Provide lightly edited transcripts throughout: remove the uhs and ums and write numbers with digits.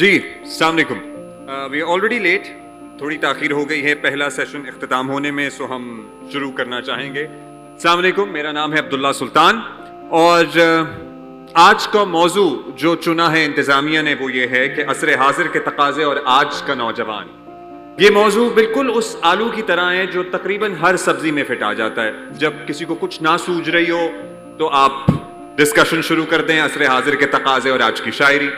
جی السلام علیکم. We already late, تھوڑی تاخیر ہو گئی ہے پہلا سیشن اختتام ہونے میں, سو ہم شروع کرنا چاہیں گے. السلام علیکم, میرا نام ہے عبداللہ سلطان اور آج کا موضوع جو چنا ہے انتظامیہ نے وہ یہ ہے کہ عصر حاضر کے تقاضے اور آج کا نوجوان. یہ موضوع بالکل اس آلو کی طرح ہے جو تقریباً ہر سبزی میں فٹ آ جاتا ہے. جب کسی کو کچھ نہ سوجھ رہی ہو تو آپ ڈسکشن شروع کر دیں عصر حاضر کے تقاضے اور آج کی شاعری,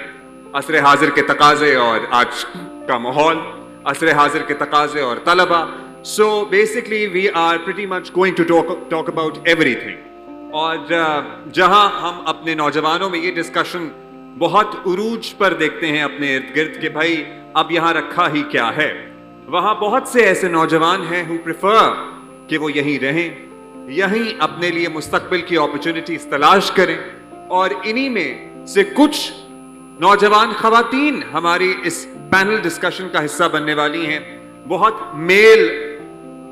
عصر حاضر کے تقاضے اور آج کا ماحول, عصر حاضر کے تقاضے اور طلبہ. So basically we are pretty much going to talk about everything. اور جہاں ہم اپنے نوجوانوں میں یہ ڈسکشن بہت عروج پر دیکھتے ہیں اپنے ارد گرد کہ بھائی اب یہاں رکھا ہی کیا ہے, وہاں بہت سے ایسے نوجوان ہیں who prefer کہ وہ یہیں رہیں, یہیں اپنے لیے مستقبل کی اپرچونٹیز تلاش کریں. اور انہی میں سے کچھ نوجوان خواتین ہماری اس پینل ڈسکشن کا حصہ بننے والی ہیں. بہت میل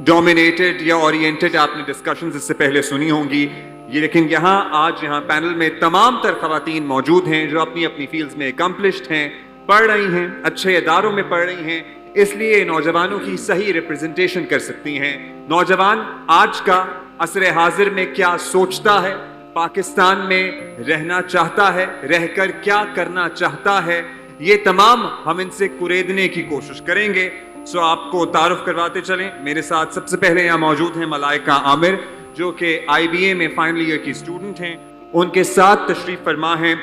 ڈومینیٹڈ یا اورینٹڈ آپ نے ڈسکشنز اس سے پہلے سنی ہوں گی, لیکن یہاں پینل میں تمام تر خواتین موجود ہیں جو اپنی اپنی فیلڈز میں اکمپلشڈ ہیں, پڑھ رہی ہیں, اچھے اداروں میں پڑھ رہی ہیں, اس لیے نوجوانوں کی صحیح ریپرزنٹیشن کر سکتی ہیں. نوجوان آج کا عصر حاضر میں کیا سوچتا ہے, پاکستان میں رہنا چاہتا ہے, رہ کر کیا کرنا چاہتا ہے, یہ تمام ہم ان سے کریدنے کی کوشش کریں گے. سو آپ کو تعارف کرواتے چلیں. میرے ساتھ سب سے پہلے یہاں موجود ہیں ملائکہ عامر جو کہ IBA میں فائنل ایئر کی اسٹوڈنٹ ہیں. ان کے ساتھ تشریف فرما ہیں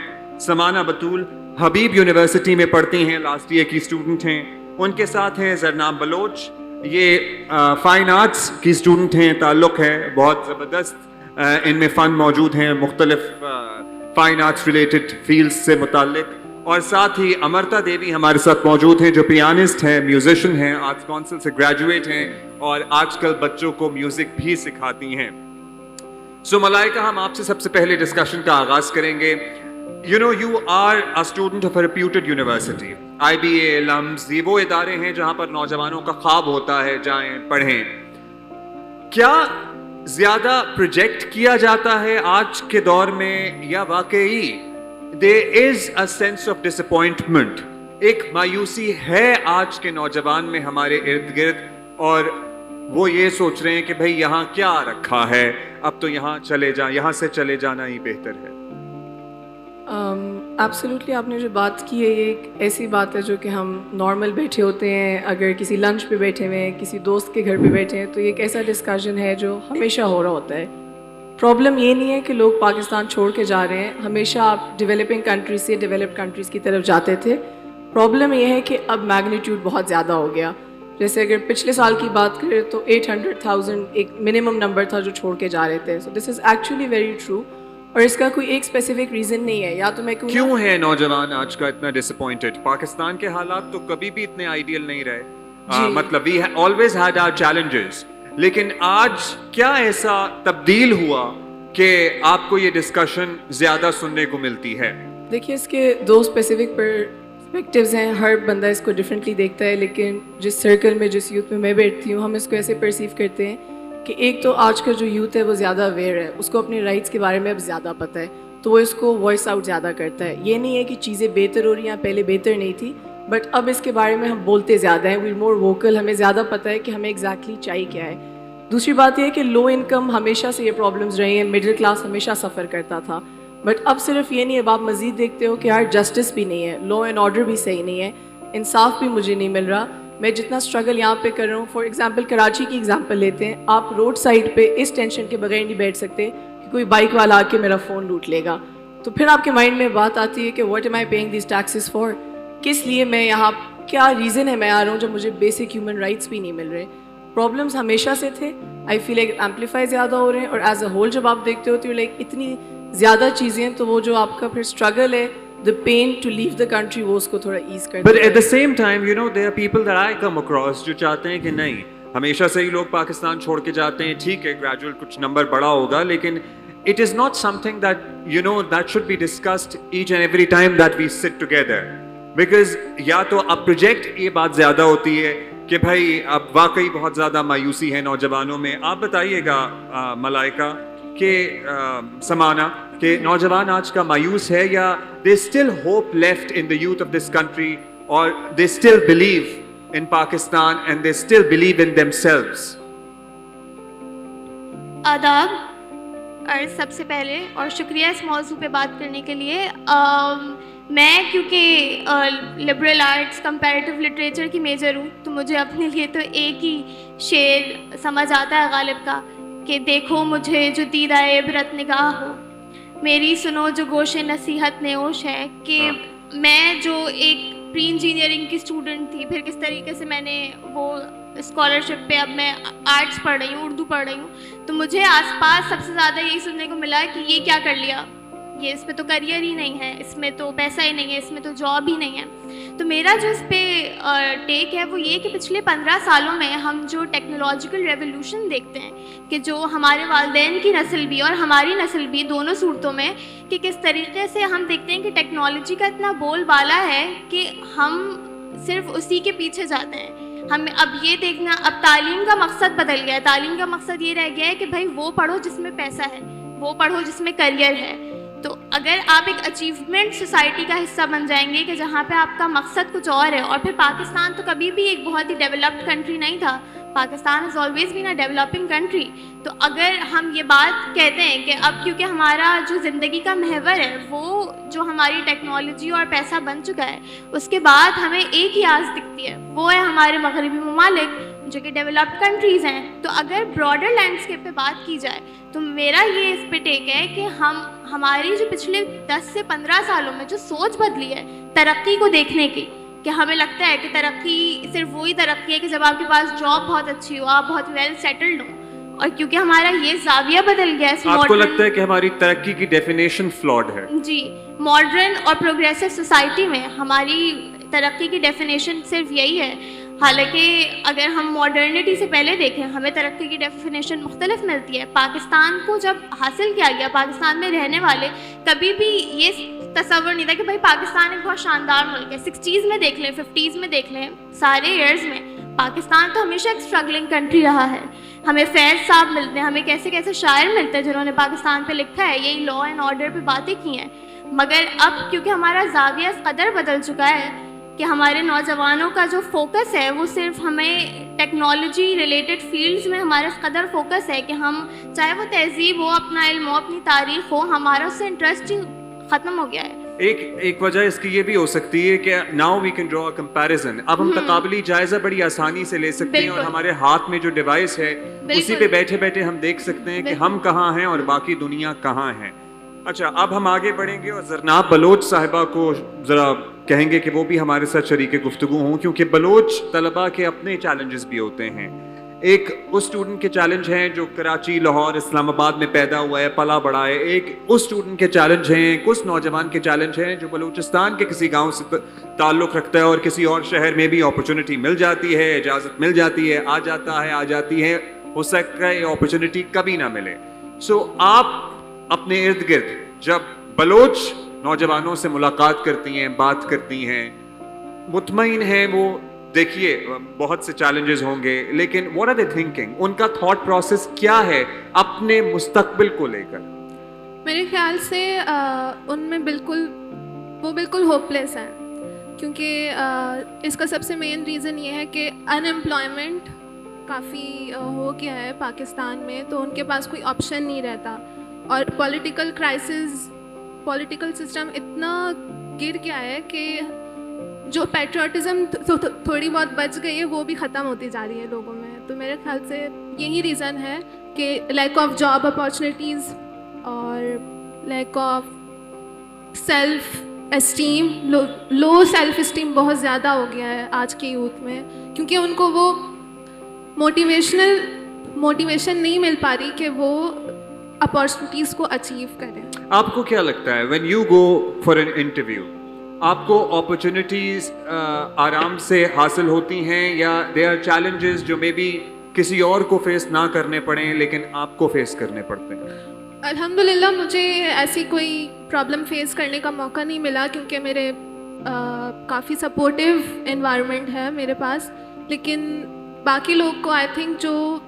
سمانہ بطول, حبیب یونیورسٹی میں پڑھتی ہیں, لاسٹ ایئر کی اسٹوڈنٹ ہیں. ان کے ساتھ ہیں زرناب بلوچ, یہ فائن آرٹس کی اسٹوڈنٹ ہیں, تعلق ہے بہت زبردست, ان میں فن موجود ہیں مختلف فائن آرٹس ریلیٹڈ فیلڈ سے متعلق. اور ساتھ ہی امرتا دیوی ہمارے ساتھ موجود ہیں جو پیانسٹ ہیں, میوزیشین ہیں, آرٹس کونسل سے گریجویٹ ہیں اور آج کل بچوں کو میوزک بھی سکھاتی ہیں. سو ملائکہ, ہم آپ سے سب سے پہلے ڈسکشن کا آغاز کریں گے. you are a student of a reputed university. IBA, LUMS, یہ وہ ادارے ہیں جہاں پر نوجوانوں کا خواب ہوتا ہے جائیں پڑھیں. کیا زیادہ پروجیکٹ کیا جاتا ہے آج کے دور میں یا واقعی there is a sense of disappointment, ایک مایوسی ہے آج کے نوجوان میں ہمارے ارد گرد, اور وہ یہ سوچ رہے ہیں کہ بھئی یہاں کیا رکھا ہے, اب تو یہاں سے چلے جانا ہی بہتر ہے. ایبسلیوٹلی آپ نے جو بات کی ہے یہ ایک ایسی بات ہے جو کہ ہم نارمل بیٹھے ہوتے ہیں, اگر کسی لنچ پہ بیٹھے ہوئے ہیں, کسی دوست کے گھر پہ بیٹھے ہیں, تو یہ ایک ایسا ڈسکشن ہے جو ہمیشہ ہو رہا ہوتا ہے. پرابلم یہ نہیں ہے کہ لوگ پاکستان چھوڑ کے جا رہے ہیں, ہمیشہ آپ ڈیولپنگ کنٹریز سے ڈیولپڈ کنٹریز کی طرف جاتے تھے. پرابلم یہ ہے کہ اب میگنیٹیوڈ بہت زیادہ ہو گیا. جیسے اگر پچھلے سال کی بات کریں تو 800,000 ایک منیمم نمبر تھا جو چھوڑ کے جا رہے تھے. سو دس از ایکچولی ویری ٹرو, اور اس کا کوئی ایک اسپیسیفک ریزن نہیں ہے. یا تو میں کیوں ہے نوجوان آج کا اتنا ڈسپوائنٹڈ؟ پاکستان کے حالات تو کبھی بھی اتنے آئیڈیل نہیں رہے, مطلب we always had our challenges, لیکن آج کیا ایسا تبدیل ہوا کہ آپ کو یہ ڈسکشن زیادہ سننے کو ملتی ہے؟ دیکھیے, اس کے دو اسپیسیفک پرسپیکٹیوز ہیں, ہر بندہ اس کو ڈفرینٹلی دیکھتا ہے, لیکن جس سرکل میں جس یوتھ میں بیٹھتی ہوں ہم اس کو ایسے پرسیو کرتے ہیں کہ ایک تو آج کا جو یوتھ ہے وہ زیادہ اویئر ہے, اس کو اپنے رائٹس کے بارے میں اب زیادہ پتہ ہے, تو وہ اس کو وائس آؤٹ زیادہ کرتا ہے. یہ نہیں ہے کہ چیزیں بہتر ہو رہی ہیں, پہلے بہتر نہیں تھی, بٹ اب اس کے بارے میں ہم بولتے زیادہ ہیں, وی مور ووکل, ہمیں زیادہ پتہ ہے کہ ہمیں ایگزیکٹلی چاہیے کیا ہے. دوسری بات یہ ہے کہ لو انکم ہمیشہ سے یہ پرابلمز رہی ہیں, مڈل کلاس ہمیشہ سفر کرتا تھا, بٹ اب صرف یہ نہیں ہے, اب آپ مزید دیکھتے ہو کہ یار جسٹس بھی نہیں ہے, لا اینڈ آرڈر بھی صحیح نہیں ہے, انصاف بھی مجھے نہیں مل رہا. میں جتنا اسٹرگل یہاں پہ کر رہا ہوں, فار ایگزامپل کراچی کی ایگزامپل لیتے ہیں, آپ روڈ سائڈ پہ اس ٹینشن کے بغیر نہیں بیٹھ سکتے کہ کوئی بائک والا آ کے میرا فون لوٹ لے گا. تو پھر آپ کے مائنڈ میں بات آتی ہے کہ what am I paying these taxes for, کس لیے میں یہاں, کیا ریزن ہے میں آ رہا ہوں جب مجھے بیسک ہیومن رائٹس بھی نہیں مل رہے. پرابلمس ہمیشہ سے تھے, آئی فیل لائک ایمپلیفائی زیادہ ہو رہے ہیں, اور ایز اے ہول جب آپ دیکھتے ہوتے ہو لائک اتنی زیادہ چیزیں ہیں, تو وہ جو آپ کا پھر اسٹرگل ہے, the pain to leave the country, وہ اس کو تھوڑا ایز کر But at the same time, there are people that I come across جو چاہتے ہیں کہ نہیں, ہمیشہ سے ہی لوگ پاکستان چھوڑ کے جاتے ہیں, ٹھیک ہے گریجویٹ کچھ نمبر بڑا ہوگا, لیکن it is not something that that should be discussed each and every time that we sit together, because یا تو اب پروجیکٹ یہ بات زیادہ ہوتی ہے کہ بھائی اب واقعی بہت زیادہ مایوسی ہے نوجوانوں میں. آپ بتائیے گا ملائکہ کہ سمانہ کہ نوجوان آج کا مایوس ہے, یا there is still hope left in the youth of this country or they still believe in Pakistan and they still believe in themselves. آداب. اور سب سے پہلے اور شکریہ اس موضوع پہ بات کرنے کے لیے. میں کیونکہ لبرل آرٹس کمپیریٹیو لٹریچر کی میجر ہوں تو مجھے اپنے لیے تو ایک ہی شعر سمجھ آتا ہے غالب کا کہ دیکھو مجھے جو دیدہ عبرت نگاہ ہو میری سنو جو گوش نصیحت نیوش ہے. کہ میں جو ایک پری انجینئرنگ کی اسٹوڈنٹ تھی, پھر کس طریقے سے میں نے وہ اسکالرشپ پہ اب میں آرٹس پڑھ رہی ہوں, اردو پڑھ رہی ہوں, تو مجھے آس پاس سب سے زیادہ یہی سننے کو ملا کہ یہ کیا کر لیا, یہ اس میں تو کریئر ہی نہیں ہے, اس میں تو پیسہ ہی نہیں ہے, اس میں تو جاب ہی نہیں ہے. تو میرا جو اس پہ ٹیک ہے وہ یہ کہ پچھلے 15 سالوں میں ہم جو ٹیکنالوجیکل ریولیوشن دیکھتے ہیں کہ جو ہمارے والدین کی نسل بھی اور ہماری نسل بھی دونوں صورتوں میں کہ کس طریقے سے ہم دیکھتے ہیں کہ ٹیکنالوجی کا اتنا بول بالا ہے کہ ہم صرف اسی کے پیچھے جاتے ہیں. ہمیں اب یہ دیکھنا, اب تعلیم کا مقصد بدل گیا ہے. تعلیم کا مقصد یہ رہ گیا ہے کہ بھائی وہ پڑھو جس میں پیسہ ہے, وہ پڑھو جس میں کریئر ہے. تو اگر آپ ایک اچیومنٹ سوسائٹی کا حصہ بن جائیں گے کہ جہاں پہ آپ کا مقصد کچھ اور ہے, اور پھر پاکستان تو کبھی بھی ایک بہت ہی ڈیولپڈ کنٹری نہیں تھا, Pakistan has always been a developing country. تو اگر ہم یہ بات کہتے ہیں کہ اب کیونکہ ہمارا جو زندگی کا محور ہے وہ جو ہماری ٹیکنالوجی اور پیسہ بن چکا ہے, اس کے بعد ہمیں ایک ہی آس دکھتی ہے, وہ ہے ہمارے مغربی ممالک جو کہ ڈیولپڈ کنٹریز ہیں. تو اگر براڈر لینڈسکیپ پہ بات کی جائے تو میرا یہ اس پہ ٹیک ہے کہ ہماری جو پچھلے 10 سے 15 سالوں میں جو سوچ بدلی ہے ترقی کو دیکھنے کی, کہ ہمیں لگتا ہے کہ ترقی صرف وہی ترقی ہے کہ جب آپ کے پاس جاب بہت اچھی ہو, آپ بہت ویل سیٹلڈ ہوں. اور کیونکہ ہمارا یہ زاویہ بدل گیا ہے, آپ کو لگتا ہے کہ ہماری ترقی کی ڈیفینیشن فلاڈ ہے؟ جی, ماڈرن اور پروگریسو سوسائٹی میں ہماری ترقی کی ڈیفینیشن صرف یہی ہے. حالانکہ اگر ہم ماڈرنٹی سے پہلے دیکھیں ہمیں ترقی کی ڈیفینیشن مختلف ملتی ہے. پاکستان کو جب حاصل کیا گیا, پاکستان میں رہنے والے کبھی بھی یہ تصور نہیں تھا کہ بھائی پاکستان ایک بہت شاندار ملک ہے. 60s میں دیکھ لیں, 50s میں دیکھ لیں, سارے ایئرز میں پاکستان تو ہمیشہ ایک اسٹرگلنگ کنٹری رہا ہے. ہمیں فیض صاحب ملتے ہیں, ہمیں کیسے کیسے شاعر ملتے ہیں جنہوں نے پاکستان پہ لکھا ہے, یہی لا اینڈ آرڈر پہ باتیں کی ہیں. مگر اب کیونکہ ہمارا زاویہ اس قدر بدل چکا ہے کہ ہمارے نوجوانوں کا جو فوکس ہے وہ صرف ہمیں ٹیکنالوجی ریلیٹڈ فیلڈز میں ہمارا اس قدر فوکس ہے کہ ہم چاہے وہ تہذیب ہو, اپنا علم ہو, اپنی تاریخ ہو, ہمارا اس سے انٹرسٹ ہی ختم ہو گیا ہے. ایک وجہ اس کی یہ بھی ہو سکتی ہے کہ now we can draw a comparison. اب ہم تقابلی جائزہ بڑی آسانی سے لے سکتے ہیں, اور ہمارے ہاتھ میں جو ڈیوائس ہے اسی پہ بیٹھے بیٹھے ہم دیکھ سکتے ہیں کہ ہم کہاں ہیں اور باقی دنیا کہاں ہے. اچھا, اب ہم آگے بڑھیں گے اور زرناب بلوچ صاحبہ کو ذرا کہیں گے کہ وہ بھی ہمارے ساتھ شریک گفتگو ہوں, کیونکہ بلوچ طلباء کے اپنے چیلنجز بھی ہوتے ہیں. ایک اس اسٹوڈنٹ کے چیلنج ہیں جو کراچی, لاہور, اسلام آباد میں پیدا ہوا ہے, پلا بڑا ہے. ایک اس اسٹوڈنٹ کے چیلنج ہیں, کچھ نوجوان کے چیلنج ہیں جو بلوچستان کے کسی گاؤں سے تعلق رکھتا ہے اور کسی اور شہر میں بھی اپرچونٹی مل جاتی ہے, اجازت مل جاتی ہے, آ جاتی ہے, ہو سکتا ہے یہ اپرچونٹی کبھی نہ ملے. سو آپ اپنے ارد گرد جب بلوچ نوجوانوں سے ملاقات کرتی ہیں, بات کرتی ہیں, مطمئن ہیں وہ دیکھیے بہت سے چیلنجز ہوں گے, لیکن what are they thinking, ان کا تھاٹ پروسیس کیا ہے اپنے مستقبل کو لے کر؟ میرے خیال سے ان میں بالکل ہوپ لیس ہیں, کیونکہ اس کا سب سے مین ریزن یہ ہے کہ ان ایمپلائمنٹ کافی ہو گیا ہے پاکستان میں, تو ان کے پاس کوئی آپشن نہیں رہتا. اور پولیٹیکل کرائسس, پولیٹیکل سسٹم اتنا گر گیا ہے کہ جو پیٹریوٹزم تھوڑی بہت بچ گئی ہے وہ بھی ختم ہوتی جا رہی ہے لوگوں میں. تو میرے خیال سے یہی ریزن ہے کہ لیک آف جاب اپارچونیٹیز اور lack of self esteem, low self esteem بہت زیادہ ہو گیا ہے آج کے یوتھ میں, کیونکہ ان کو وہ موٹیویشن نہیں مل پا رہی کہ وہ اپارچونیٹیز کو اچیو کریں. آپ کو کیا لگتا ہے when you go for an interview, آپ کو اپرچونیٹیز آرام سے حاصل ہوتی ہیں یا دے آر چیلنجز جو مے بی کسی اور کو فیس نہ کرنے پڑیں لیکن آپ کو فیس کرنے پڑتے ہیں؟ الحمدللہ مجھے ایسی کوئی پرابلم فیس کرنے کا موقع نہیں ملا, کیونکہ میرے کافی سپورٹیو انوائرمنٹ ہے میرے پاس. لیکن باقی لوگ کو آئی تھنک جو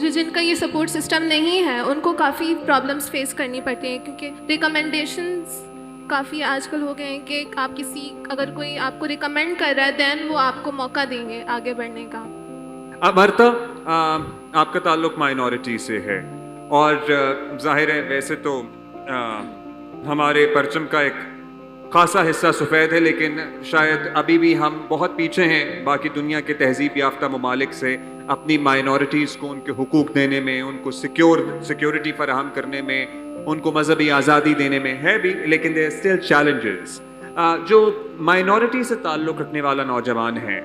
جن کا یہ سپورٹ سسٹم نہیں ہے ان کو کافی پرابلمس فیس کرنی پڑتی ہیں, کیونکہ ریکمنڈیشنز کافی آج کل ہو گئے ہیں کہ آپ کسی اگر کوئی آپ کو ریکمینڈ کر رہا ہے دین وہ آپ کو موقع دیں گے آگے بڑھنے کا. امرتا، آپ کا تعلق مائنورٹی سے ہے اور ظاہر ہے ویسے تو ہمارے پرچم کا ایک خاصا حصہ سفید ہے، لیکن شاید ابھی بھی ہم بہت پیچھے ہیں باقی دنیا کے تہذیب یافتہ ممالک سے اپنی مائنورٹیز کو ان کے حقوق دینے میں، ان کو سیکیورٹی فراہم کرنے میں، ان کو مذہبی آزادی دینے میں ہے بھی، لیکن دیر اسٹل چیلنجز. جو مائنورٹی سے تعلق رکھنے والا نوجوان ہے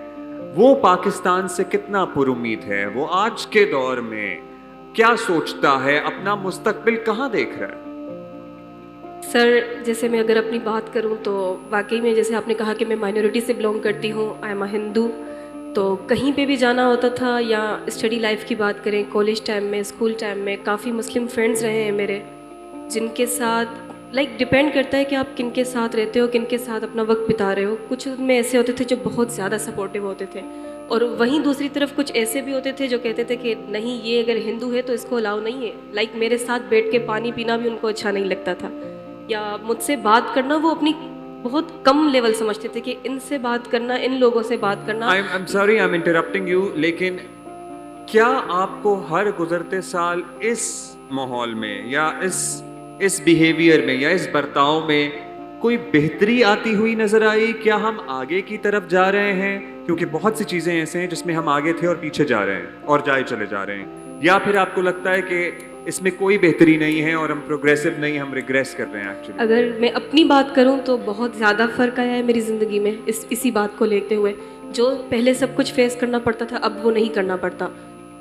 وہ پاکستان سے کتنا پر امید ہے؟ وہ آج کے دور میں کیا سوچتا ہے؟ اپنا مستقبل کہاں دیکھ رہا ہے؟ سر جیسے میں اگر اپنی بات کروں تو واقعی میں جیسے آپ نے کہا کہ میں مائنورٹی سے بلونگ کرتی ہوں، آئی ایم اے ہندو، تو کہیں پہ بھی جانا ہوتا تھا یا اسٹڈی لائف کی بات کریں، کالج ٹائم میں، اسکول ٹائم میں، کافی مسلم فرینڈز رہے ہیں میرے جن کے ساتھ ڈپینڈ کرتا ہے کہ آپ کن کے ساتھ رہتے ہو، کن کے ساتھ اپنا وقت بتا رہے ہو. کچھ میں ایسے ہوتے تھے جو بہت زیادہ سپورٹیو ہوتے تھے، اور وہیں دوسری طرف کچھ ایسے بھی ہوتے تھے جو کہتے تھے کہ نہیں یہ اگر ہندو ہے تو اس کو الاؤ نہیں ہے. میرے ساتھ بیٹھ کے پانی پینا بھی ان کو اچھا نہیں لگتا تھا، یا مجھ سے بات کرنا وہ اپنی بہت کم لیول سمجھتے تھے کہ ان سے بات کرنا، ان لوگوں سے بات کرنا. I'm sorry I'm interrupting you، لیکن کیا آپ کو ہر گزرتے سال اس ماحول میں یا اس بیہیویئر میں یا اس برتاؤ میں کوئی بہتری آتی ہوئی نظر آئی؟ کیا ہم آگے کی طرف جا رہے ہیں؟ کیونکہ بہت سی چیزیں ایسے ہیں جس میں ہم آگے تھے اور پیچھے جا رہے ہیں اور جائے چلے جا رہے ہیں، یا پھر آپ کو لگتا ہے کہ اس میں کوئی بہتری نہیں ہے اور ہم پروگریسو نہیں، ہم ریگریس کر رہے ہیں ایکچولی؟ اگر میں اپنی بات کروں تو بہت زیادہ فرق آیا ہے میری زندگی میں اسی بات کو لیتے ہوئے. جو پہلے سب کچھ فیس کرنا پڑتا تھا اب وہ نہیں کرنا پڑتا.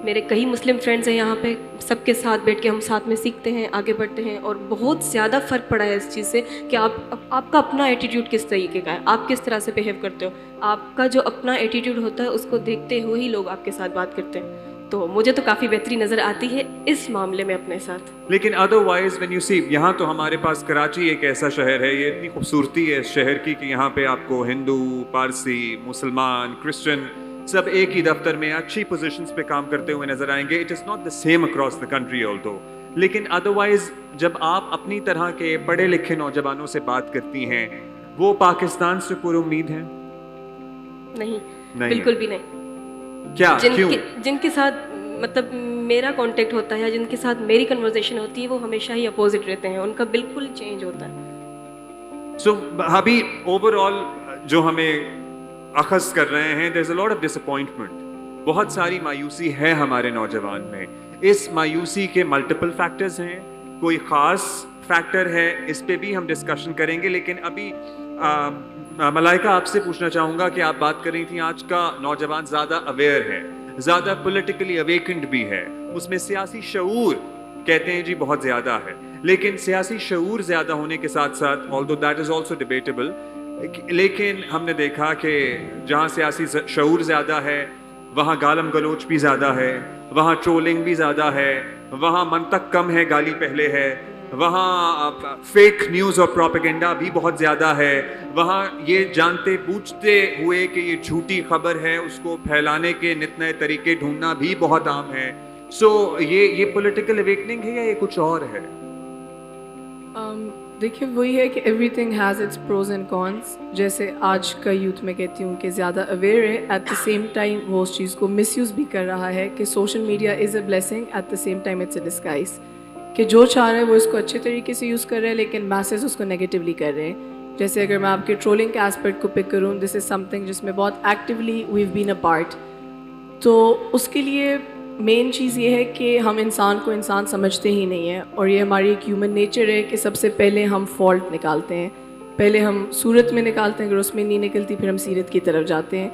میرے کئی مسلم فرینڈز ہیں یہاں پہ، سب کے ساتھ بیٹھ کے ہم ساتھ میں سیکھتے ہیں، آگے بڑھتے ہیں، اور بہت زیادہ فرق پڑا ہے اس چیز سے کہ آپ کا اپنا ایٹیٹیوڈ کس طریقے کا ہے، آپ کس طرح سے بیہیو کرتے ہو. آپ کا جو اپنا ایٹیٹیوڈ ہوتا ہے اس کو دیکھتے ہوئے ہی لوگ آپ کے ساتھ بات کرتے ہیں. تو مجھے تو کافی بہتری نظر آتی ہے اس معاملے میں اپنے ساتھ. لیکن ادروائز وین یو سی، یہاں تو ہمارے پاس کراچی ایک ایسا شہر ہے، یہ اتنی خوبصورتی ہے اس شہر کی کہ یہاں پہ آپ کو ہندو، پارسی، مسلمان، کرسچن سب ایک ہی دفتر میں اچھی پوزیشنز پہ کام کرتے ہوئے نظر آئیں گے. It is not the same across the country آلدو، لیکن ادروائز جب آپ اپنی طرح کے پڑھے لکھے نوجوانوں سے بات کرتی ہیں وہ پاکستان سے پر امید ہیں؟ نہیں، بالکل بھی نہیں. کیا؟ کیوں؟ جن کے ساتھ مطلب میرا کانٹیکٹ ہوتا ہے یا جن کے ساتھ میری کنورزیشن ہوتی ہے وہ ہمیشہ ہی اپوزٹ رہتے ہیں، ان کا بالکل چینج ہوتا ہے. سو ابھی اوور آل جو ہمیں اخذ کر رہے ہیں، دیر از اے لاٹ آف ڈس اپوائنٹمنٹ، بہت ساری مایوسی ہے ہمارے نوجوان میں. اس مایوسی کے ملٹیپل فیکٹرز ہیں، کوئی خاص فیکٹر ہے اس پہ بھی ہم ڈسکشن کریں گے. لیکن ابھی ملائکہ آپ سے پوچھنا چاہوں گا کہ آپ بات کر رہی تھیں آج کا نوجوان زیادہ اویئر ہے، زیادہ پولیٹیکلی اویکنڈ بھی ہے، اس میں سیاسی شعور کہتے ہیں جی بہت زیادہ ہے. لیکن سیاسی شعور زیادہ ہونے کے ساتھ ساتھ although that is also debatable، لیکن ہم نے دیکھا کہ جہاں سیاسی شعور زیادہ ہے وہاں گالم گلوچ بھی زیادہ ہے، وہاں ٹرولنگ بھی زیادہ ہے، وہاں منطق کم ہے، گالی پہلے ہے، وہاں فیک نیوز اور پروپیگنڈا بھی بہت زیادہ ہے، وہاں یہ جانتے بوجھتے ہوئے کہ یہ جھوٹی خبر ہے اس کو پھیلانے کے نت نئے طریقے ڈھونڈنا بھی بہت عام ہے. سو یہ پولیٹیکل اویکننگ ہے یا یہ کچھ اور ہے؟ دیکھیے وہی ہے کہ everything has its pros and cons. جیسے آج کا یوتھ میں کہتی ہوں کہ زیادہ اویئر ہے، ایٹ دا سیم ٹائم وہ اس چیز کو مس یوز بھی کر رہا ہے کہ social media is a blessing, at the same time it's a disguise, کہ جو چاہ رہے ہیں وہ اس کو اچھے طریقے سے یوز کر رہے ہیں لیکن میسز اس کو نیگیٹیولی کر رہے ہیں. جیسے اگر میں آپ کے ٹرولنگ کے ایسپیکٹ کو پک کروں، دس از سم تھنگ جس میں بہت actually we've been a part. تو اس کے لیے مین چیز یہ ہے کہ ہم انسان کو انسان سمجھتے ہی نہیں ہیں، اور یہ ہماری ایک ہیومن نیچر ہے کہ سب سے پہلے ہم فالٹ نکالتے ہیں، پہلے ہم صورت میں نکالتے ہیں، اگر اس میں نہیں نکلتی پھر ہم سیرت کی طرف جاتے ہیں.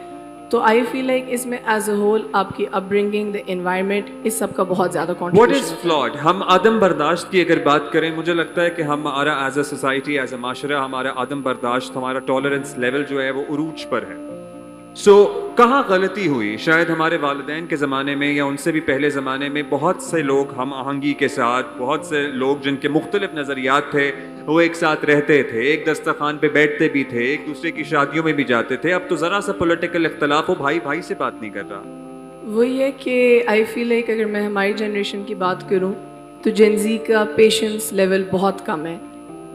تو آئی فیل لائک اس میں ایز اے ہول آپ کی اپ برنگنگ، دا انوائرمنٹ، اس سب کا بہت زیادہ واٹ کانٹریبیوشن از فلاڈ. ہم عدم برداشت کی اگر بات کریں، مجھے لگتا ہے کہ ہمارا as a society, as a معاشرہ، ہمارا عدم برداشت، ہمارا ٹالرنس لیول جو ہے وہ عروج پر ہے. سو کہاں غلطی ہوئی؟ شاید ہمارے والدین کے زمانے میں یا ان سے بھی پہلے زمانے میں بہت سے لوگ ہم آہنگی کے ساتھ، بہت سے لوگ جن کے مختلف نظریات تھے وہ ایک ساتھ رہتے تھے، ایک دسترخوان پہ بیٹھتے بھی تھے، ایک دوسرے کی شادیوں میں بھی جاتے تھے. اب تو ذرا سا پولیٹیکل اختلاف ہو، بھائی بھائی سے بات نہیں کر رہا. وہی ہے کہ آئی فیل لائک اگر میں ہماری جنریشن کی بات کروں تو جین زی کا پیشنس لیول بہت کم ہے.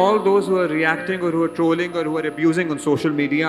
all those who are reacting or who are trolling or who are abusing on social media,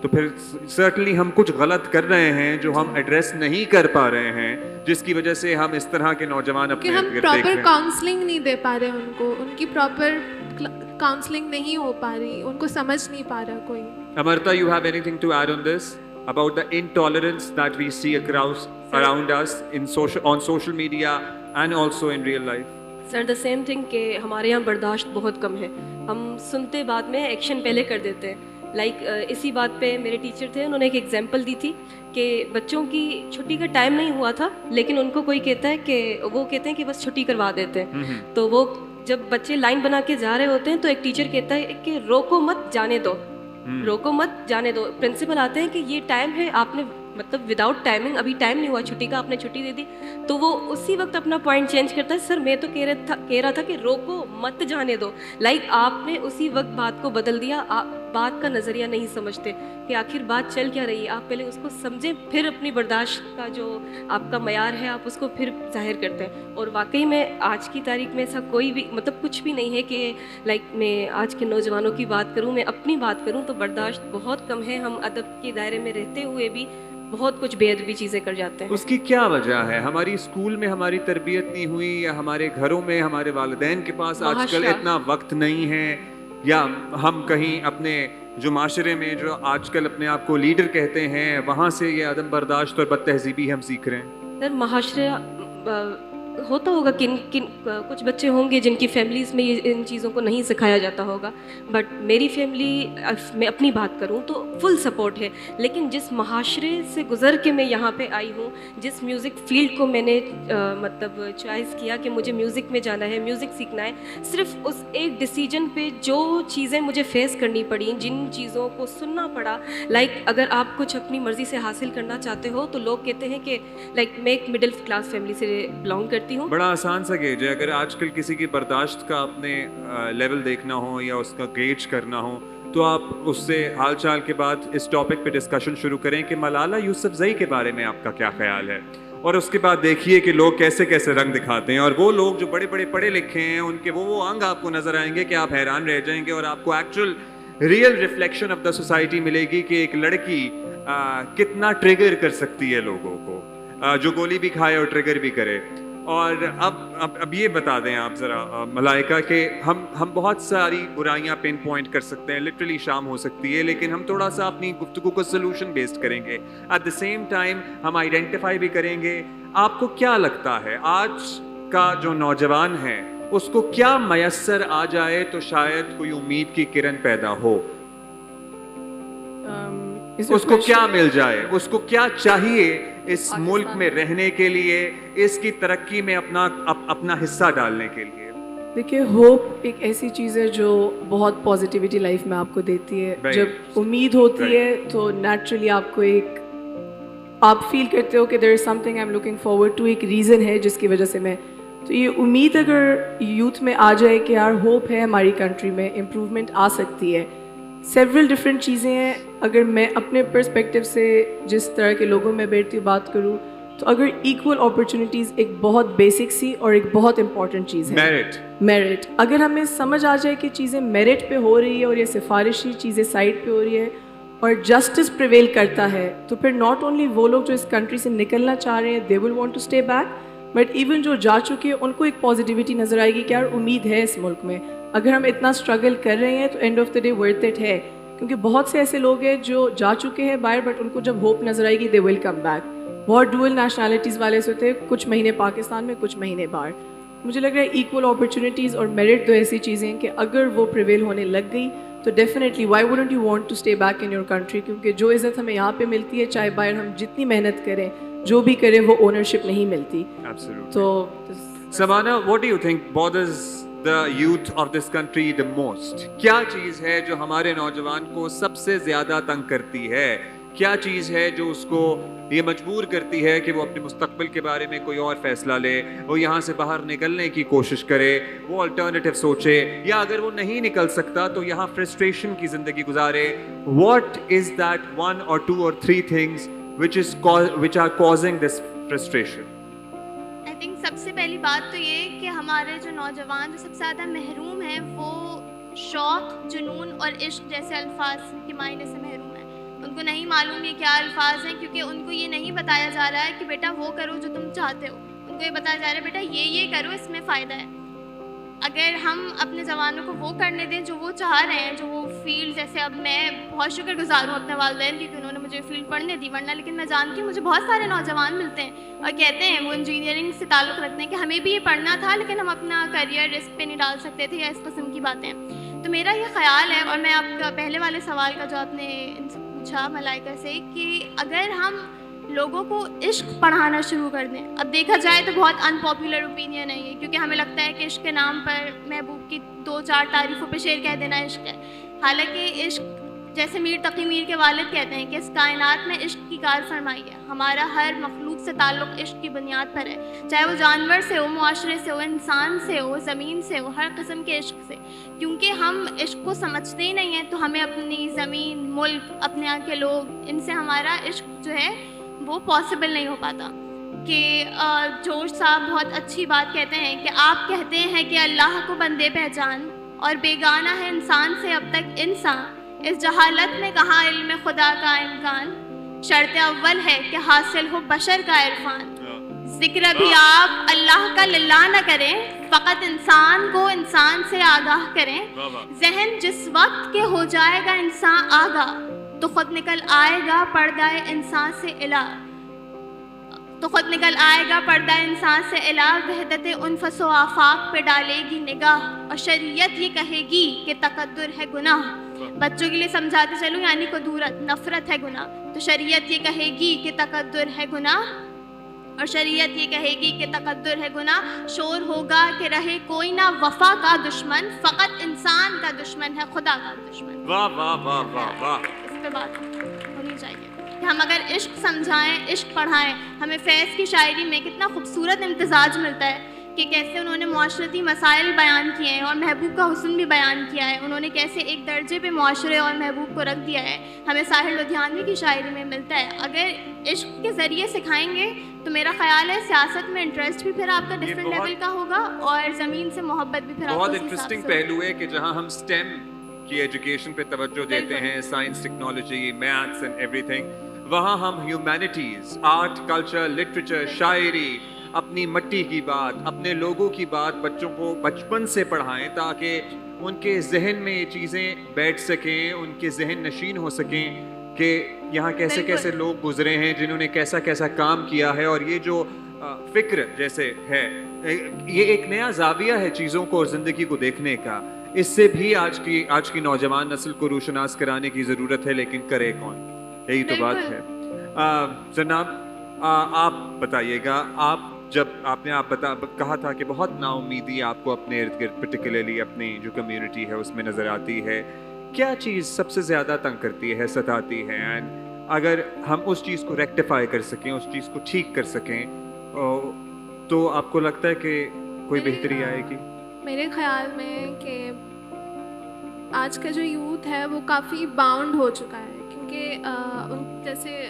تو پھر سرٹنلی ہم کچھ غلط کر رہے ہیں جو ہم ایڈریس نہیں کر پا رہے ہیں, جس کی وجہ سے ہم اس طرح کے نوجوان کہ اپنے ہم ارد گرد دیکھ رہے پراپر ہیں. کاؤنسلنگ نہیں دے پا رہے ان کو, ان کی پراپر کاؤنسلنگ نہیں ہو پا رہی, ان کو سمجھ نہیں پا رہا کوئی. Amarta, you have anything to add on this about the intolerance that we see across around us on social media and also in real life? Sir the same thing کہ ہمارے یہاں برداشت بہت کم ہے. ہم سنتے بعد میں ایکشن پہلے کر دیتے ہیں. لائک اسی بات پہ میرے ٹیچر تھے, انہوں نے ایک ایگزامپل دی تھی کہ بچوں کی چھٹی کا ٹائم نہیں ہوا تھا, لیکن ان کو کوئی کہتا ہے کہ وہ کہتے ہیں کہ بس چھٹی کروا دیتے ہیں. تو وہ جب بچے لائن بنا کے جا رہے ہوتے ہیں تو ایک ٹیچر کہتا ہے کہ روکو مت, جانے دو, روکو مت, جانے دو. پرنسپل آتے ہیں کہ یہ ٹائم ہے, آپ نے مطلب وداؤٹ ٹائمنگ, ابھی ٹائم نہیں ہوا چھٹی کا, آپ نے چھٹی دے دی. تو وہ اسی وقت اپنا پوائنٹ چینج کرتا ہے, سر میں تو کہہ رہا تھا کہ روکو مت, جانے دو. لائک آپ نے اسی وقت بات کو بدل دیا, آپ بات کا نظریہ نہیں سمجھتے کہ آخر بات چل کیا رہی ہے. آپ پہلے اس کو سمجھیں, پھر اپنی برداشت کا جو آپ کا معیار ہے آپ اس کو پھر ظاہر کرتے ہیں. اور واقعی میں آج کی تاریخ میں ایسا کوئی بھی مطلب کچھ بھی نہیں ہے کہ لائک میں آج کے نوجوانوں کی بات کروں, میں اپنی بات کروں تو برداشت بہت کم ہے. ہم ادب کے دائرے میں رہتے ہوئے بھی بہت کچھ بے ادبی چیزیں کر جاتے ہیں. اس کی کیا وجہ ہے؟ ہماری اسکول میں ہماری تربیت نہیں ہوئی, یا ہمارے گھروں میں ہمارے والدین کے پاس آج کل اتنا وقت نہیں ہے, یا ہم کہیں اپنے جو معاشرے میں جو آج کل اپنے آپ کو لیڈر کہتے ہیں وہاں سے یہ عدم برداشت اور بد تہذیبی ہم سیکھ رہے ہیں؟ سر معاشرہ ہوتا ہوگا, کچھ بچے ہوں گے جن کی فیملیز میں یہ ان چیزوں کو نہیں سکھایا جاتا ہوگا, بٹ میری فیملی, میں اپنی بات کروں تو فل سپورٹ ہے. لیکن جس معاشرے سے گزر کے میں یہاں پہ آئی ہوں, جس میوزک فیلڈ کو میں نے مطلب چوائس کیا کہ مجھے میوزک میں جانا ہے, میوزک سیکھنا ہے, صرف اس ایک ڈیسیجن پہ جو چیزیں مجھے فیس کرنی پڑی, جن چیزوں کو سننا پڑا. لائک اگر آپ کچھ اپنی مرضی سے حاصل کرنا چاہتے ہو تو لوگ کہتے ہیں کہ لائک میں ایک مڈل کلاس فیملی سے بلانگ کرتی ہوں. بڑا آسان سا گیج ہے. اگر آج کل کسی کی برداشت کا اپنے لیول دیکھنا ہو یا اس کا گیج کرنا ہو تو آپ اس سے حال چال کے بعد اس ٹاپک پہ ڈسکشن شروع کریں کہ ملالہ یوسفزئی کے بارے میں آپ کا کیا خیال ہے, اور اس کے بعد دیکھیے کہ لوگ کیسے کیسے رنگ دکھاتے ہیں. اور وہ لوگ جو بڑے بڑے پڑھے لکھے ہیں ان کے وہ انگ آپ کو نظر آئیں گے کہ آپ حیران رہ جائیں گے, اور آپ کو actual real reflection of the society ملے گی کہ ایک لڑکی کتنا ٹریگر کر سکتی ہے لوگوں کو, جو گولی بھی کھائے اور ٹریگر بھی کرے. اور اب یہ بتا دیں آپ ذرا ملائکہ کہ ہم بہت ساری برائیاں پن پوائنٹ کر سکتے ہیں, لٹرلی شام ہو سکتی ہے, لیکن ہم تھوڑا سا اپنی گفتگو کو سلوشن بیسڈ کریں گے. ایٹ دا سیم ٹائم ہم آئیڈینٹیفائی بھی کریں گے. آپ کو کیا لگتا ہے آج کا جو نوجوان ہے اس کو کیا میسر آ جائے تو شاید کوئی امید کی کرن پیدا ہو؟ اس کو کیا مل جائے, اس کو کیا چاہیے اس ملک میں رہنے کے لیے, اس کی ترقی میں اپنا حصہ ڈالنے کے لیے؟ دیکھیے, ہوپ ایک ایسی چیز ہے جو بہت پازیٹیوٹی لائف میں آپ کو دیتی ہے. جب امید ہوتی ہے تو نیچرلی آپ کو ایک آپ فیل کرتے ہو کہ there is something I am looking forward to, ایک ریزن ہے جس کی وجہ سے میں, تو یہ امید اگر یوتھ میں آ جائے کہ یار ہوپ ہے, ہماری کنٹری میں امپروومنٹ آ سکتی ہے. سیورل ڈفرینٹ چیزیں ہیں. اگر میں اپنے پرسپیکٹیو سے جس طرح کے لوگوں میں بیٹھتی ہوں بات کروں تو اگر ایکول اپرچونیٹیز ایک بہت بیسک سی اور ایک بہت امپورٹنٹ چیز ہے میرٹ. اگر ہمیں سمجھ آ جائے کہ چیزیں میرٹ پہ ہو رہی ہے اور یہ سفارشی چیزیں سائڈ پہ ہو رہی ہے اور جسٹس پریویل کرتا ہے, تو پھر ناٹ اونلی وہ لوگ جو اس کنٹری سے نکلنا چاہ رہے ہیں they will want to stay back, but even جو جا چکے ہیں ان کو ایک پازیٹیوٹی نظر آئے گی کہ یار امید ہے اس ملک میں. اگر ہم اتنا اسٹرگل کر رہے ہیں تو and of the day worth it ہے, کیونکہ بہت سے ایسے لوگ ہیں جو جا چکے ہیں باہر بٹ ان کو جب ہوپ نظر آئے گی دے ول کم بیک. بہت ڈوئل نیشنلٹیز والے سے ہوتے ہیں, کچھ مہینے پاکستان میں کچھ مہینے باہر. مجھے لگ رہا ہے ایکول اپرچونیٹیز اور میرٹ دو ایسی چیزیں ہیں کہ اگر وہ پریویل ہونے لگ گئی تو definitely why wouldn't you want to stay back in your country, کیونکہ جو عزت ہمیں یہاں پہ ملتی ہے چاہے باہر ہم جتنی محنت کریں جو بھی کریں وہ اونرشپ نہیں ملتی. تو سمانا, what do you think bothers the youth of this country the most? کیا چیز ہے جو ہمارے نوجوان کو سب سے زیادہ تنگ کرتی ہے؟ کیا چیز ہے جو اس کو یہ مجبور کرتی ہے کہ وہ اپنے مستقبل کے بارے میں کوئی اور فیصلہ لے, وہ یہاں سے باہر نکلنے کی کوشش کرے, وہ الٹرنیٹیو سوچے, یا اگر وہ نہیں نکل سکتا تو یہاں فرسٹریشن کی زندگی گزارے؟ What is that 1 or 2 or 3 things which are causing this frustration? I think سب سے پہلی بات تو یہ کہ ہمارے جو نوجوان جو سب سے زیادہ محروم ہیں وہ شوق، جنون اور عشق جیسے الفاظ کے معنی سے محروم ہیں. ان کو نہیں معلوم یہ کیا الفاظ ہیں، کیونکہ ان کو یہ نہیں بتایا جا رہا ہے کہ بیٹا وہ کرو جو تم چاہتے ہو. ان کو یہ بتایا جا رہا ہے بیٹا یہ کرو، اس میں فائدہ ہے. اگر ہم اپنے جوانوں کو وہ کرنے دیں جو وہ چاہ رہے ہیں، جو وہ فیلڈ، جیسے اب میں بہت شکر گزار ہوں اپنے والدین کی کہ انہوں نے مجھے فیلڈ پڑھنے دی، ورنہ لیکن میں جانتی ہوں مجھے بہت سارے نوجوان ملتے ہیں اور کہتے ہیں وہ انجینئرنگ سے تعلق رکھتے ہیں کہ ہمیں بھی یہ پڑھنا تھا لیکن ہم اپنا کریئر رسک پہ نہیں ڈال سکتے تھے، یا اس قسم کی باتیں. تو میرا یہ خیال ہے، اور میں آپ کا پہلے والے سوال کا جو آپ نے ان سے پوچھا ملائکہ سے، کہ اگر ہم لوگوں کو عشق پڑھانا شروع کر دیں. اب دیکھا جائے تو بہت ان پاپولر اوپینین ہے یہ، کیونکہ ہمیں لگتا ہے کہ عشق کے نام پر محبوب کی 2-4 تعریفوں پہ شعر کہہ دینا عشق ہے. حالانکہ عشق، جیسے میر تقی میر کے والد کہتے ہیں کہ اس کائنات میں عشق کی کار فرمائی ہے. ہمارا ہر مخلوق سے تعلق عشق کی بنیاد پر ہے، چاہے وہ جانور سے ہو، معاشرے سے ہو، انسان سے ہو، زمین سے ہو، ہر قسم کے عشق سے. کیونکہ ہم عشق کو سمجھتے ہی نہیں ہیں تو ہمیں اپنی زمین، ملک، اپنے یہاں کے لوگ، ان سے ہمارا عشق جو ہے وہ پاسبل نہیں ہو پاتا. کہ جوش صاحب بہت اچھی بات کہتے ہیں کہ آپ کہتے ہیں کہ اللہ کو بندے پہچان اور بیگانہ ہے انسان سے اب تک انسان، اس جہالت میں کہاں علم خدا کا امکان، شرط اول ہے کہ حاصل ہو بشر کا عرفان. ذکر بھی آپ اللہ کا للہ نہ کریں، فقط انسان کو انسان سے آگاہ کریں. ذہن جس وقت کے ہو جائے گا انسان آگاہ، تو خود نکل آئے گا پردہ انسان سے الہ، تو خود نکل آئے گا پردہ انسان سے الہ. وحدت انفس و آفاق پہ ڈالے گی نگاہ، اور شریعت یہ کہے گی کہ تقدر ہے گناہ. بچوں کے لیے سمجھاتے چلوں، یعنی قدورت، نفرت ہے گناہ. تو شریعت یہ کہے گی کہ تقدر ہے گناہ، اور شریعت یہ کہے گی کہ تقدر ہے گناہ. شور ہوگا کہ رہے کوئی نہ وفا کا دشمن، فقط انسان کا دشمن ہے خدا کا دشمن. واہ واہ واہ واہ واہ. اس پہ بات ہونی چاہیے کہ ہم اگر عشق سمجھائیں، عشق پڑھائیں. ہمیں فیض کی شاعری میں کتنا خوبصورت امتزاج ملتا ہے کہ کیسے انہوں نے معاشرتی مسائل بیان کیے ہیں اور محبوب کا حسن بھی بیان کیا ہے. انہوں نے کیسے ایک درجے پہ معاشرے اور محبوب کو رکھ دیا ہے. ہمیں ساحر لدھیانوی کی شاعری میں ملتا ہے. اگر عشق کے ذریعے سکھائیں گے تو میرا خیال ہے سیاست میں انٹرسٹ بھی پھر آپ کا ڈفرینٹ لیول کا ہوگا، اور زمین سے محبت بھی پھر آپ بہت انٹرسٹنگ پہلو ہے کہ جہاں ہم STEM کی ایجوکیشن پہ توجہ دیتے ہیں، science, technology, maths and every thing, وہاں ہم ہیومینٹیز، آرٹ، کلچر، لٹریچر، شاعری، اپنی مٹی کی بات، اپنے لوگوں کی بات بچوں کو بچپن سے پڑھائیں تاکہ ان کے ذہن میں یہ چیزیں بیٹھ سکیں، ان کے ذہن نشین ہو سکیں کہ یہاں کیسے کیسے لوگ گزرے ہیں جنہوں نے کیسا کیسا کام کیا ہے. اور یہ جو فکر جیسے ہے، یہ ایک نیا زاویہ ہے چیزوں کو اور زندگی کو دیکھنے کا. اس سے بھی آج کی نوجوان نسل کو روشناس کرانے کی ضرورت ہے، لیکن کرے کون؟ یہی تو بات ہے. جناب آپ بتائیے گا، جب آپ نے کہا تھا کہ بہت نا امیدی آپ کو اپنے ارد گرد پرٹیکولرلی اپنی جو کمیونٹی ہے اس میں نظر آتی ہے، کیا چیز سب سے زیادہ تنگ کرتی ہے، ستاتی ہے؟ اینڈ اگر ہم اس چیز کو ریکٹیفائی کر سکیں، اس چیز کو ٹھیک کر سکیں، تو آپ کو لگتا ہے کہ کوئی بہتری آئے گی؟ میرے خیال میں کہ آج کا جو یوتھ ہے وہ کافی باؤنڈ ہو چکا ہے، کیونکہ ان جیسے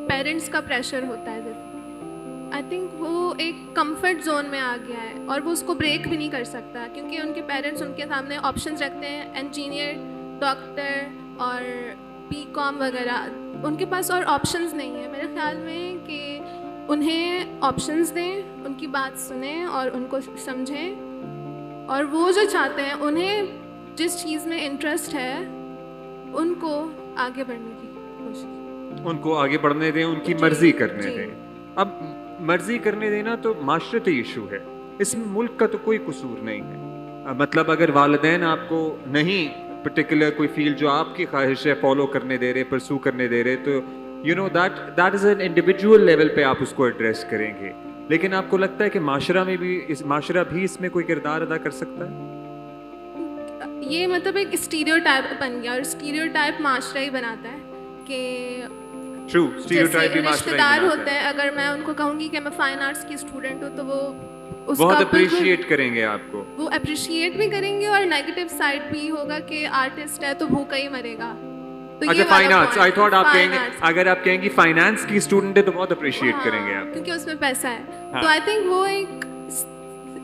پیرنٹس کا پریشر ہوتا ہے. جیسے آئی تھنک وہ ایک کمفرٹ زون میں آ گیا ہے اور وہ اس کو بریک بھی نہیں کر سکتا، کیونکہ ان کے پیرنٹس ان کے سامنے آپشنز رکھتے ہیں، انجینئر، ڈاکٹر اور BCom وغیرہ. ان کے پاس اور آپشنز نہیں ہیں. میرے خیال میں کہ انہیں آپشنز دیں، ان کی بات سنیں اور ان کو سمجھیں، اور وہ جو چاہتے ہیں، انہیں جس چیز میں انٹرسٹ ہے ان کو آگے بڑھنے کی کوشش، ان کو آگے بڑھنے دیں، ان کی مرضی کرنے دیں. اب مرضی کرنے دینا تو معاشرتی ایشو ہے، اس میں ملک کا تو کوئی قصور نہیں ہے. مطلب اگر والدین آپ کو نہیں پرٹیکولر کوئی فیلڈ جو آپ کی خواہش ہے فالو کرنے دے رہے، پرسو کرنے دے رہے، تو you know that is an individual level پہ آپ اس کو ایڈریس کریں گے. لیکن آپ کو لگتا ہے کہ معاشرہ بھی اس میں کوئی کردار ادا کر سکتا ہے؟ یہ مطلب ایک اسٹیریوٹائپ بن گیا، اور اسٹیریوٹائپ معاشرہ ہی بناتا ہے کہ جیسے رشتے دار ہوتے ہیں. اگر میں ان کو کہوں گی کہ میں فائن آرٹس کی اسٹوڈنٹ ہوں تو وہ بہت اپریشیٹ کریں گے آپ کو، وہ اپریشیٹ بھی کریں گے، اور نیگیٹو سائڈ بھی ہوگا کہ آرٹسٹ ہے تو بھوکا ہی مرے گا. اچھا فائن آرٹس، آئی تھاٹ آپ کہیں گے اگر آپ کہیں گی فائنانس کی اسٹوڈنٹ ہے تو بہت اپریشیٹ کریں گے آپ، کیونکہ اس میں پیسہ ہے. تو آئی تھنک وہ ایک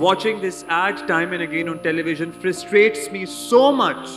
Watching this ad time and again on television frustrates me so much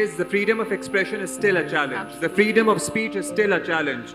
is the freedom of expression is still a challenge. The freedom of speech is still a challenge.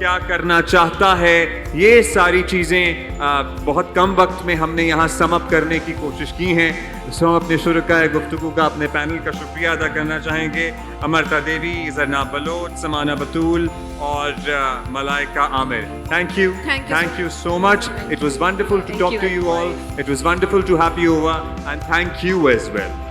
کیا کرنا چاہتا ہے, یہ ساری چیزیں بہت کم وقت میں ہم نے یہاں سم اپ کرنے کی کوشش کی ہیں. سو ہم اپنے شرکائے گفتگو کا, اپنے پینل کا شکریہ ادا کرنا چاہیں گے. امرتا دیوی, زرنا بلوچ, سمانہ بطول اور ملائکہ عامر. Thank you. Thank you so much. It was wonderful to talk to you all. It was wonderful to have you over, and thank you as well.